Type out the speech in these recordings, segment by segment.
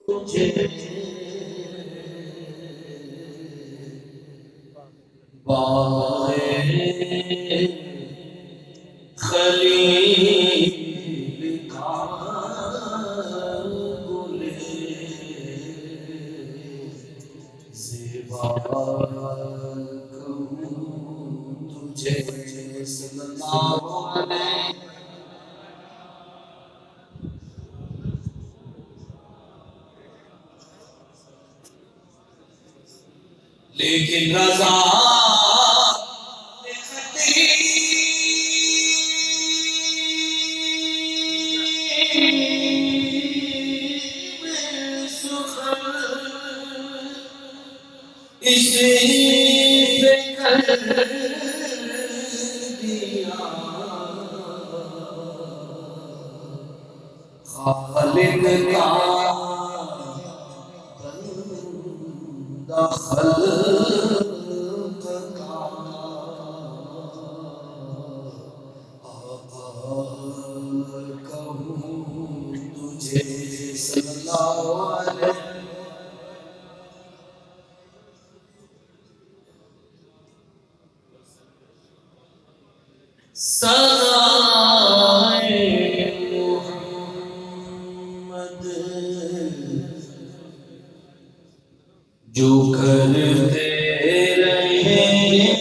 تجھے باغ خلیل کا گل زیبا کہوں تجھے صلی اللہ علیہ لیکن رضا اسے پہ کر دیا خالق کا بندہ خلق کا آقا کہوں تجھے صلی اللہ علیہ سنائے محمد جو کرتے رہیں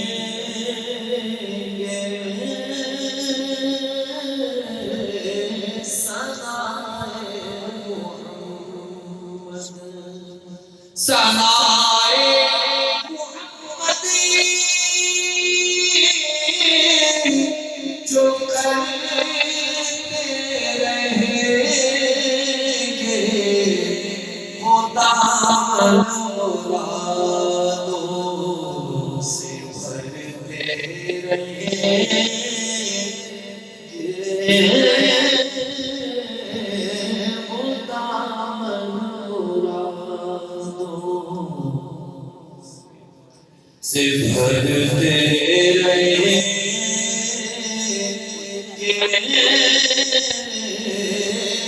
گے سنائے محمد سنائے جو کرتے رہیں گے خدا مرادوں سے بھرتے رہیں گے خدا مرادوں سے بھرتے رہیں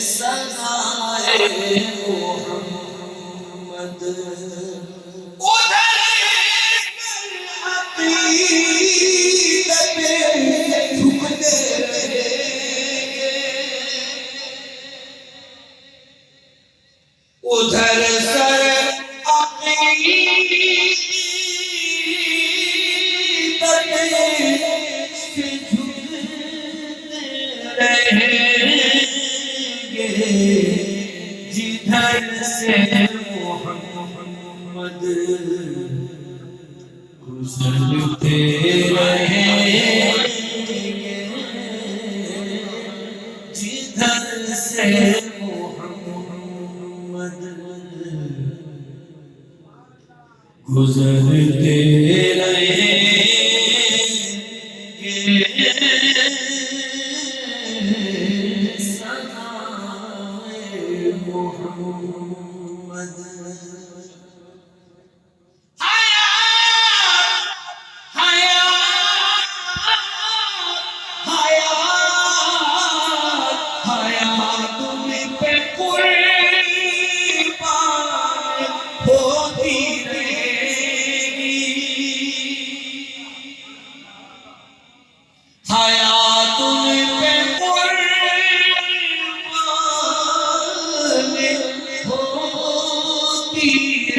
سنائے محمد ادھر عقیدت جھکتے رہیں گے ادھر سر جدھر سے محمد گزرتے رہیں گے جدھر سے محمد گزرتے رہیں گے محمد حیات تم پہ قربان ہوتی رہے گی حیات تم پہ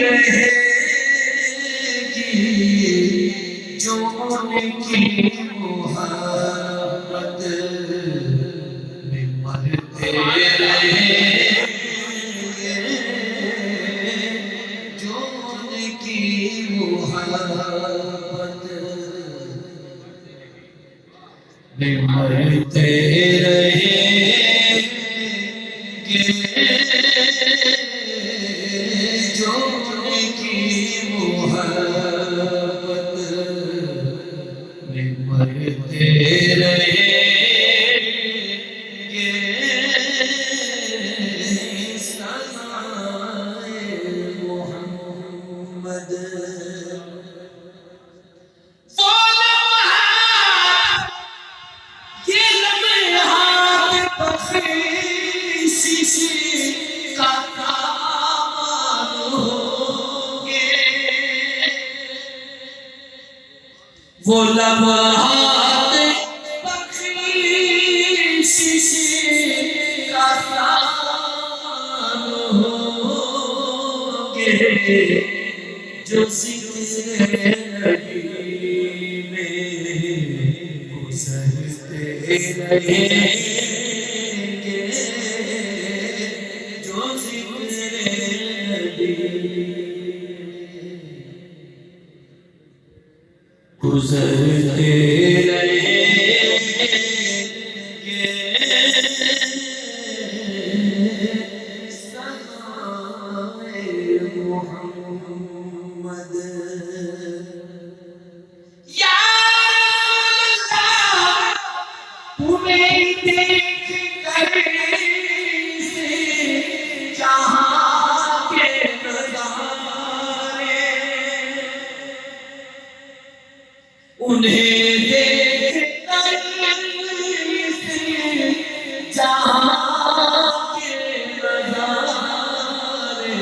رہے گی جو ان کی محبت میں مرتے رہیں گے جو ان کی محبت میں مرتے رہیں گے جو ان کی محبت میں مرتے رہیں گے سنائے محمد یہ لمحے وہ لمحات بخشش کا سامان ہوں گے جو ذکر نبی میں گزرتے رہیں گے، جو ذکر نبی گزرتے رہیں گے، سنائے محمد یا اللہ تمہیں دیکھ کر سے جہاں کے نظارے، انہیں دیکھ کر سے جہاں کے نظارے،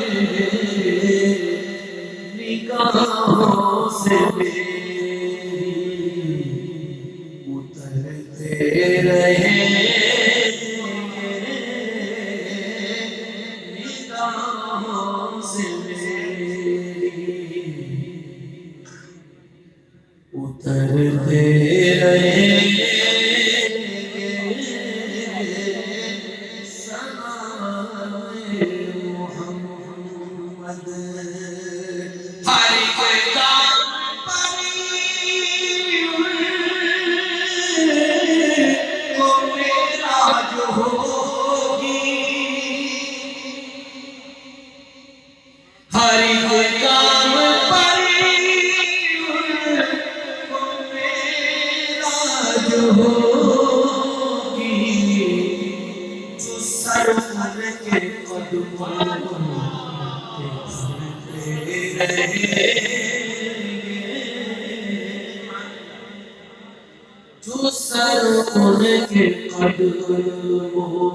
نگاہوں سے میری اترتے رہیں گے، نگاہوں سے میری اترتے رہیں گے، سنائے محمد ہر ایک کام پر وہ میرا جو ہوگی، ہر ایک کام پر وہ میرا جو ہوگی، جو سرور کے قدموں جو سرور کے قدموں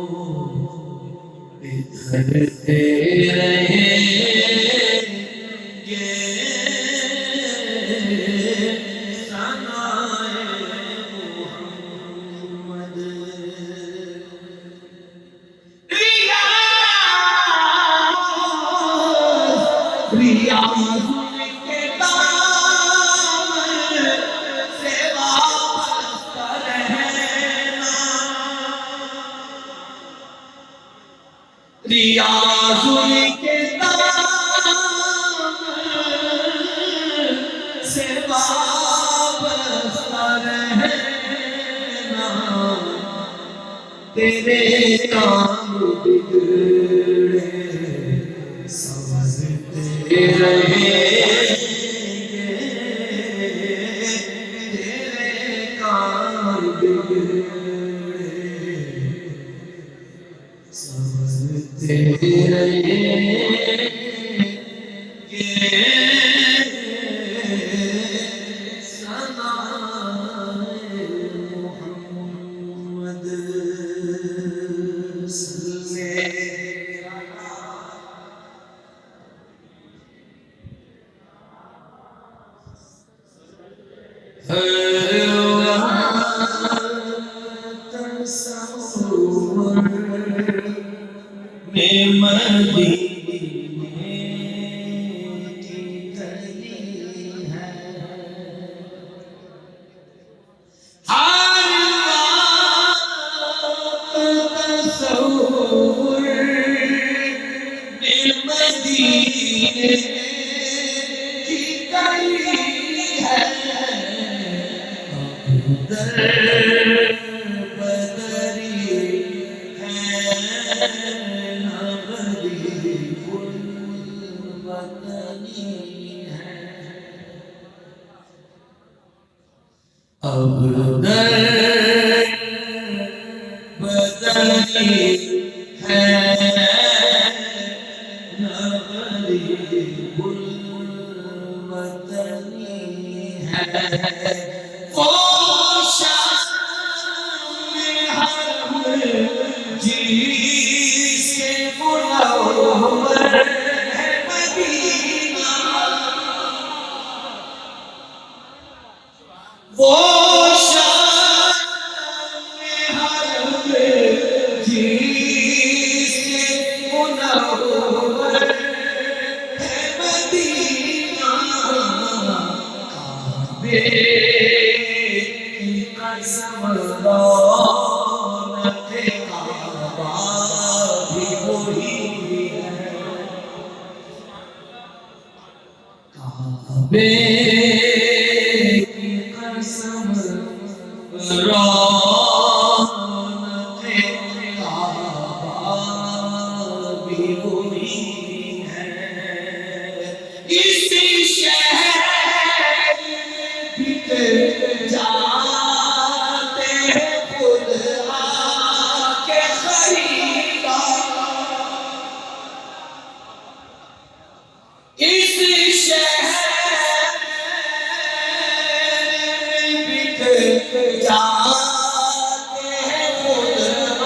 پہ دھرتے رہیں گے، سنائے محمد ریاض کے دامن سے وابستہ رہنا، ریاض کے دامن سے وابستہ رہنا، تیرے کام بگڑے سمجھتے رہیں گے، تیرے کام بگڑے سمجھتے رہیں گے، سنائے محمد صلی تصور میں مدینے کی گلی ہے، ہر وقت تصور میں مدینے کی گلی ہے، در بدری ہے نہ غریب الوطنی ہے، اب در بدری ہے نہ غریب الوطنی ہے، وہ شام ہم جس سے منور ہے مدینہ، قسم رونق کعبہ بھی وہی ہے، کعبے کی قسم رونق کعبہ بھی وہی ہے، اسی شہر بک جاتے ہیں خود آ کے خریدار، اس شہر بک جاتے ہیں خود آ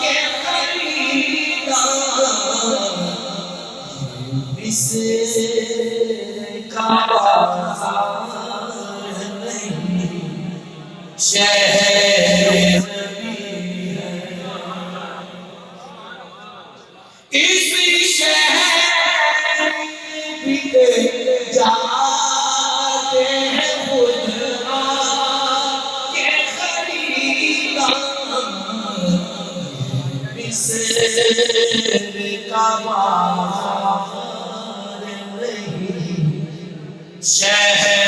کے خریدار، مصر کا بازار نہیں شہر نبی ہے، اس شہر بک جاتے ہیں خود آ کے خریدار، مصر کا بازار نہیں شہر